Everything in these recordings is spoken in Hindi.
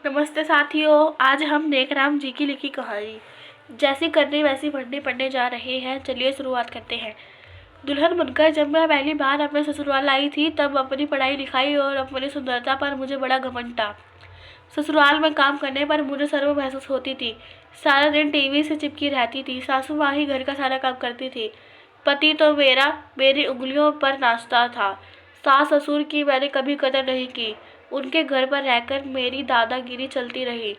नमस्ते साथियों, आज हम नेक राम जी की लिखी कहानी जैसी करनी वैसी पढ़नी पढ़ने जा रहे हैं। चलिए शुरुआत करते हैं। दुल्हन बनकर जब मैं पहली बार अपने ससुराल आई थी तब अपनी पढ़ाई लिखाई और अपनी सुंदरता पर मुझे बड़ा घमंड था। ससुराल में काम करने पर मुझे शर्म महसूस होती थी। सारा दिन टीवी से चिपकी रहती थी। सासू माँ ही घर का सारा काम करती थी। पति तो मेरी उंगलियों पर नाचता था। सास ससुर की मैंने कभी कदर नहीं की। उनके घर पर रहकर मेरी दादागिरी चलती रही।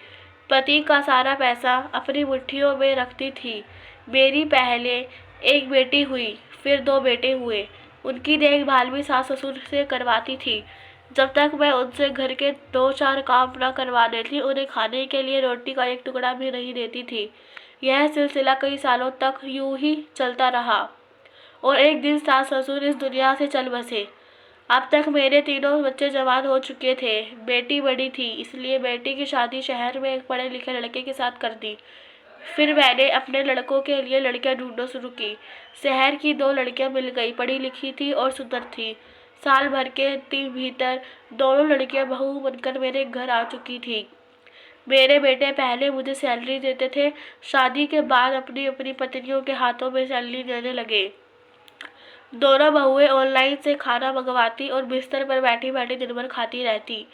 पति का सारा पैसा अपनी मुट्ठियों में रखती थी। मेरी पहले एक बेटी हुई, फिर 2 बेटे हुए। उनकी देखभाल भी सास ससुर से करवाती थी। जब तक मैं उनसे घर के 2-4 काम न करवा देती, उन्हें खाने के लिए रोटी का एक टुकड़ा भी नहीं देती थी। यह सिलसिला कई सालों तक यूं ही चलता रहा और एक दिन सास ससुर इस दुनिया से चल बसे। अब तक मेरे तीनों बच्चे जवान हो चुके थे। बेटी बड़ी थी, इसलिए बेटी की शादी शहर में एक पढ़े लिखे लड़के के साथ कर दी। फिर मैंने अपने लड़कों के लिए लड़कियां ढूंढना शुरू की। शहर की 2 लड़कियां मिल गई, पढ़ी लिखी थी और सुंदर थी। साल भर के भीतर दोनों लड़कियां बहू बनकर मेरे घर आ चुकी थी। मेरे बेटे पहले मुझे सैलरी देते थे, शादी के बाद अपनी अपनी पत्नियों के हाथों में सैलरी देने लगे। दोनों बहुएं ऑनलाइन से खाना मंगवाती और बिस्तर पर बैठी बैठी दिन भर खाती रहती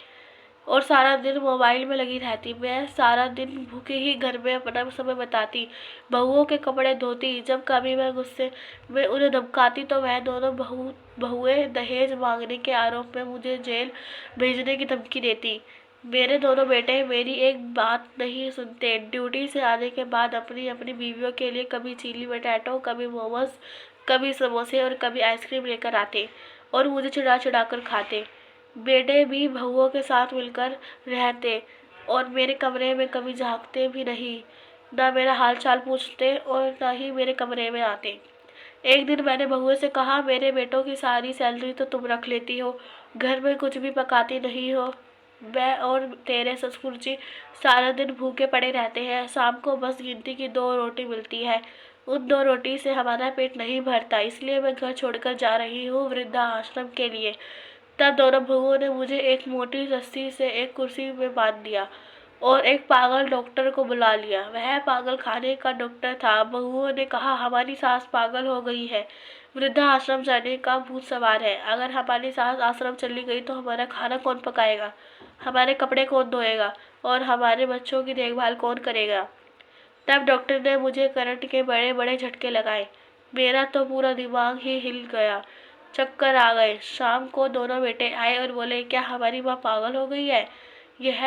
और सारा दिन मोबाइल में लगी रहती। मैं सारा दिन भूखे ही घर में अपना समय बिताती, बहुओं के कपड़े धोती। जब कभी मैं गुस्से में उन्हें धमकाती तो वह दोनों बहुएं दहेज मांगने के आरोप में मुझे जेल भेजने की धमकी देती। मेरे दोनों बेटे मेरी एक बात नहीं सुनते। ड्यूटी से आने के बाद अपनी अपनी बीवियों के लिए कभी चिली पोटैटो, कभी मोमोज, कभी समोसे और कभी आइसक्रीम लेकर आते और मुझे चिढ़ा चिढ़ा कर खाते। बेटे भी बहुओं के साथ मिलकर रहते और मेरे कमरे में कभी झांकते भी नहीं, न मेरा हाल चाल पूछते और न ही मेरे कमरे में आते। एक दिन मैंने बहुओं से कहा, मेरे बेटों की सारी सैलरी तो तुम रख लेती हो, घर में कुछ भी पकाती नहीं हो। मैं और तेरे ससुर जी सारा दिन भूखे पड़े रहते हैं। शाम को बस गिनती की 2 रोटी मिलती है। उन 2 रोटी से हमारा पेट नहीं भरता, इसलिए मैं घर छोड़कर जा रही हूँ वृद्धा आश्रम के लिए। तब दोनों बहुओं ने मुझे एक मोटी रस्सी से एक कुर्सी में बांध दिया और एक पागल डॉक्टर को बुला लिया। वह पागल खाने का डॉक्टर था। बहुओं ने कहा, हमारी सास पागल हो गई है, वृद्धा आश्रम जाने का भूत सवार है। अगर हमारी सास आश्रम चली गई तो हमारा खाना कौन पकाएगा, हमारे कपड़े कौन धोएगा और हमारे बच्चों की देखभाल कौन करेगा। तब डॉक्टर ने मुझे करंट के बड़े बड़े झटके लगाए। मेरा तो पूरा दिमाग ही हिल गया, चक्कर आ गए। शाम को दोनों बेटे आए और बोले, क्या हमारी माँ पागल हो गई है? यह